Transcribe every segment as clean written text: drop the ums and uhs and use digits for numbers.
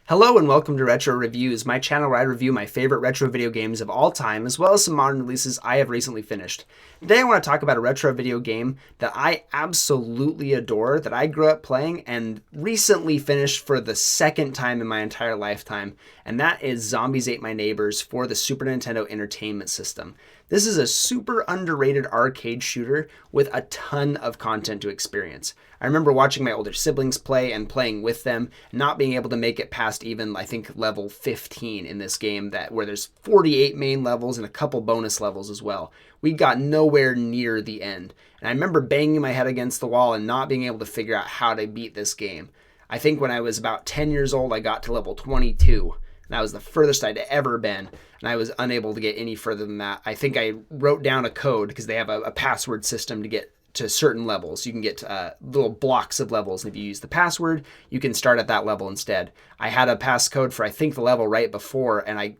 Hello and welcome to Retro Reviews, my channel where I review my favorite retro video games of all time, as well as some modern releases I have recently finished. Today I want to talk about a retro video game that I absolutely adore, that I grew up playing and recently finished for the second time in my entire lifetime, and that is Zombies Ate My Neighbors for the Super Nintendo Entertainment System. This is a super underrated arcade shooter with a ton of content to experience. I remember watching my older siblings play and playing with them, not being able to make it past even, I think, level 15 in this game, where there's 48 main levels and a couple bonus levels as well. We got nowhere near the end. And I remember banging my head against the wall and not being able to figure out how to beat this game. I think when I was about 10 years old, I got to level 22. And that was the furthest I'd ever been, and I was unable to get any further than that. I think I wrote down a code because they have a password system to get to certain levels. You can get little blocks of levels, and if you use the password, you can start at that level instead. I had a passcode for, I think, the level right before, and I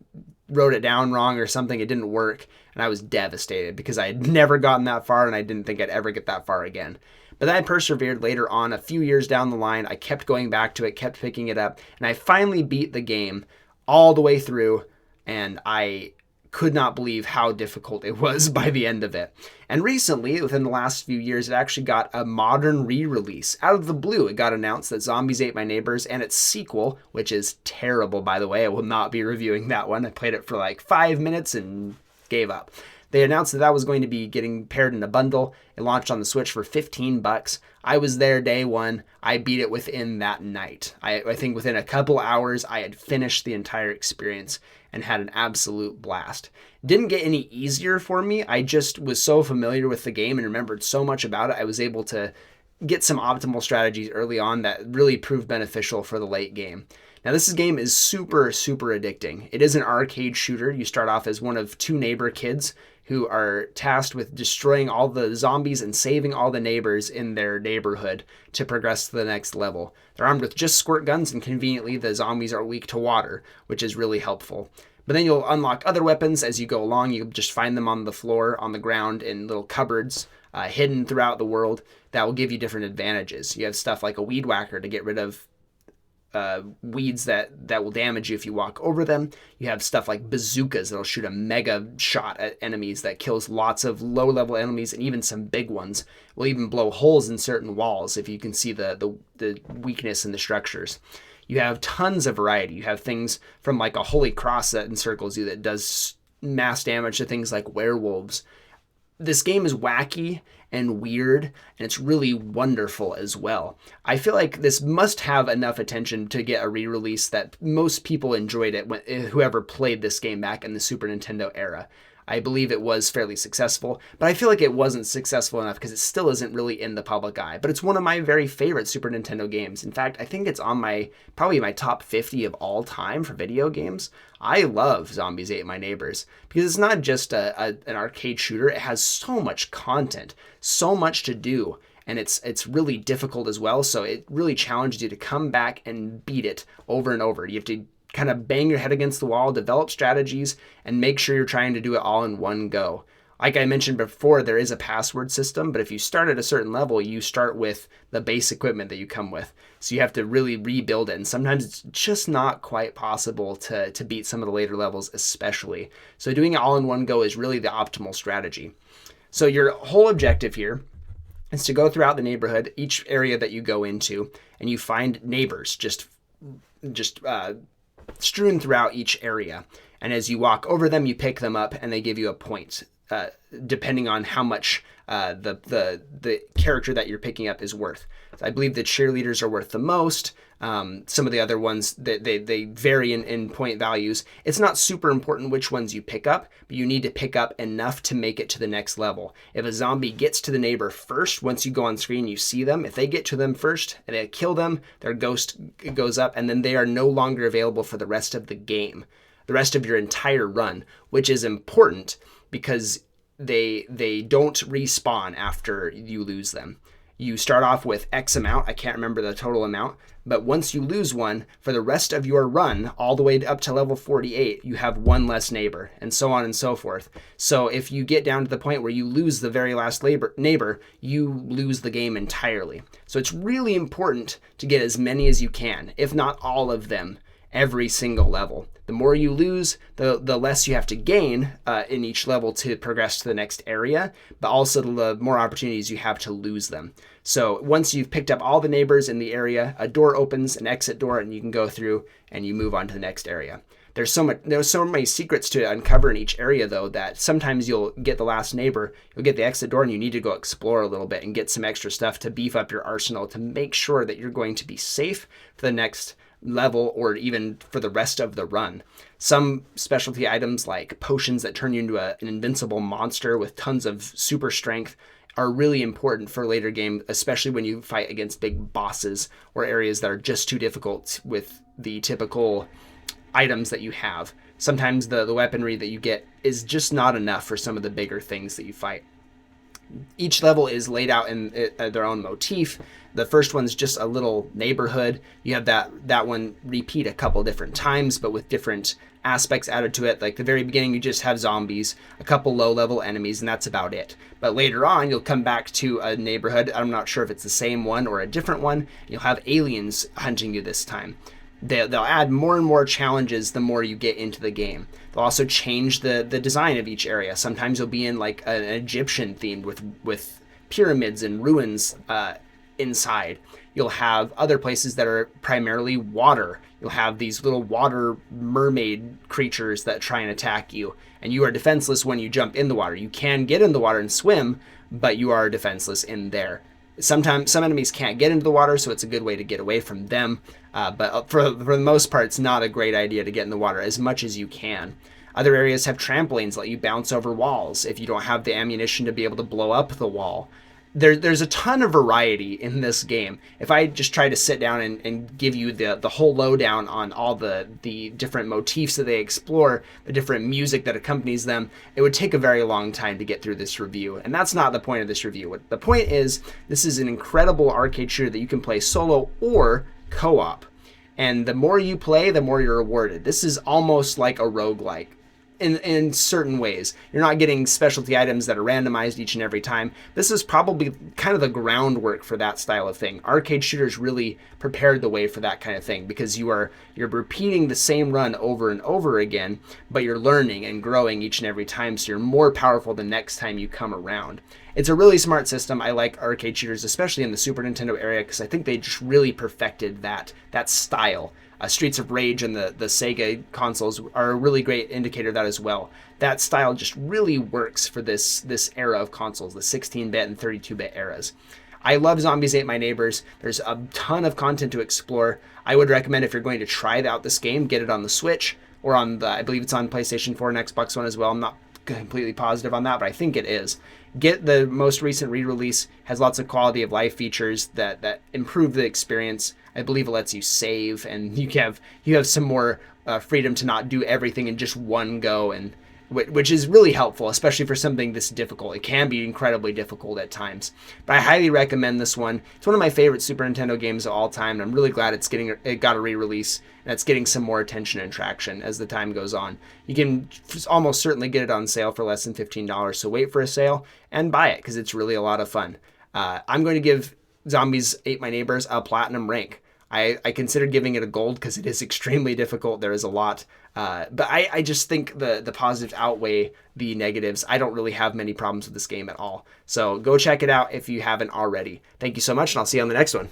wrote it down wrong or something. It didn't work, and I was devastated because I had never gotten that far, and I didn't think I'd ever get that far again. But then I persevered later on, a few years down the line. I kept going back to it, kept picking it up, and I finally beat the game all the way through, and I could not believe how difficult it was by the end of it. And recently, within the last few years, it actually got a modern re-release. Out of the blue, it got announced that Zombies Ate My Neighbors and its sequel, which is terrible, by the way, I will not be reviewing that one. I played it for like 5 minutes and gave up. They announced that was going to be getting paired in a bundle. It launched on the Switch for $15. I was there day one. I beat it within that night. I think within a couple hours, I had finished the entire experience and had an absolute blast. It didn't get any easier for me. I just was so familiar with the game and remembered so much about it. I was able to get some optimal strategies early on that really proved beneficial for the late game. Now, this game is super, super addicting. It is an arcade shooter. You start off as one of two neighbor kids who are tasked with destroying all the zombies and saving all the neighbors in their neighborhood to progress to the next level. They're armed with just squirt guns, and conveniently the zombies are weak to water, which is really helpful. But then you'll unlock other weapons as you go along. You just find them on the floor, on the ground, in little cupboards hidden throughout the world that will give you different advantages. You have stuff like a weed whacker to get rid of weeds that will damage you if you walk over them. You have stuff like bazookas that'll shoot a mega shot at enemies that kills lots of low-level enemies, and even some big ones will even blow holes in certain walls if you can see the weakness in the structures. You have tons of variety. You have things from like a holy cross that encircles you that does mass damage to things like werewolves. This game is wacky and weird, and it's really wonderful as well. I feel like this must have enough attention to get a re-release that most people enjoyed it, whoever played this game back in the Super Nintendo era. I believe it was fairly successful, but I feel like it wasn't successful enough because it still isn't really in the public eye. But it's one of my very favorite Super Nintendo games. In fact, I think it's on probably my top 50 of all time for video games. I love Zombies Ate My Neighbors because it's not just an arcade shooter. It has so much content, so much to do, and it's really difficult as well. So it really challenges you to come back and beat it over and over. You have to kind of bang your head against the wall, develop strategies, and make sure you're trying to do it all in one go. Like I mentioned before, there is a password system, but if you start at a certain level, you start with the base equipment that you come with. So you have to really rebuild it, and sometimes it's just not quite possible to beat some of the later levels especially. So doing it all in one go is really the optimal strategy. So your whole objective here is to go throughout the neighborhood, each area that you go into, and you find neighbors just strewn throughout each area. And as you walk over them, you pick them up, and they give you a point, depending on how much the character that you're picking up is worth. So I believe the cheerleaders are worth the most. Some of the other ones, they vary in point values. It's not super important which ones you pick up, but you need to pick up enough to make it to the next level. If a zombie gets to the neighbor first, once you go on screen, you see them. If they get to them first and they kill them, their ghost goes up, and then they are no longer available for the rest of the game, the rest of your entire run, which is important because they don't respawn after you lose them. You start off with X amount, I can't remember the total amount, but once you lose one, for the rest of your run, all the way up to level 48, you have one less neighbor, and so on and so forth. So if you get down to the point where you lose the very last neighbor, you lose the game entirely. So it's really important to get as many as you can, if not all of them, every single level. The more you lose, the less you have to gain in each level to progress to the next area, but also the more opportunities you have to lose them. So once you've picked up all the neighbors in the area, a door opens, an exit door, and you can go through and you move on to the next area. There's so many secrets to uncover in each area, though, that sometimes you'll get the last neighbor, you'll get the exit door, and you need to go explore a little bit and get some extra stuff to beef up your arsenal to make sure that you're going to be safe for the next level or even for the rest of the run. Some specialty items like potions that turn you into an invincible monster with tons of super strength are really important for later game, especially when you fight against big bosses or areas that are just too difficult with the typical items that you have. Sometimes the weaponry that you get is just not enough for some of the bigger things that you fight. Each level is laid out in their own motif. The first one's just a little neighborhood. You have that one repeat a couple different times, but with different aspects added to it. Like the very beginning, you just have zombies, a couple low-level enemies, and that's about it. But later on, you'll come back to a neighborhood. I'm not sure if it's the same one or a different one. You'll have aliens hunting you this time. They'll add more and more challenges the more you get into the game. They'll also change the design of each area. Sometimes you'll be in like an Egyptian themed with pyramids and ruins inside. You'll have other places that are primarily water. You'll have these little water mermaid creatures that try and attack you, and you are defenseless when you jump in the water. You can get in the water and swim, but you are defenseless in there. Sometimes some enemies can't get into the water, so it's a good way to get away from them. But for the most part, it's not a great idea to get in the water as much as you can. Other areas have trampolines, let you bounce over walls if you don't have the ammunition to be able to blow up the wall. There's a ton of variety in this game. If I just try to sit down and give you the whole lowdown on all the different motifs that they explore, the different music that accompanies them, it would take a very long time to get through this review. And that's not the point of this review. The point is, this is an incredible arcade shooter that you can play solo or co-op. And the more you play, the more you're rewarded. This is almost like a roguelike. In certain ways. You're not getting specialty items that are randomized each and every time. This is probably kind of the groundwork for that style of thing. Arcade shooters really prepared the way for that kind of thing because you're repeating the same run over and over again, but you're learning and growing each and every time, so you're more powerful the next time you come around. It's a really smart system. I like arcade shooters, especially in the Super Nintendo area, because I think they just really perfected that style. Streets of Rage and the Sega consoles are a really great indicator of that as well. That style just really works for this era of consoles, the 16-bit and 32-bit eras. I love Zombies Ate My Neighbors. There's a ton of content to explore. I would recommend if you're going to try out this game, get it on the Switch or on I believe it's on PlayStation 4 and Xbox One as well. I'm not completely positive on that, but I think it is. Get the most recent re-release. Has lots of quality of life features that improve the experience. I believe it lets you save, and you have some more freedom to not do everything in just one go, and which is really helpful, especially for something this difficult. It can be incredibly difficult at times, but I highly recommend this one. It's one of my favorite Super Nintendo games of all time, and I'm really glad it got a re-release, and it's getting some more attention and traction as the time goes on. You can almost certainly get it on sale for less than $15, so wait for a sale and buy it, because it's really a lot of fun. I'm going to give Zombies Ate My Neighbors a platinum rank. I considered giving it a gold because it is extremely difficult. There is a lot. But I just think the positives outweigh the negatives. I don't really have many problems with this game at all. So go check it out if you haven't already. Thank you so much, and I'll see you on the next one.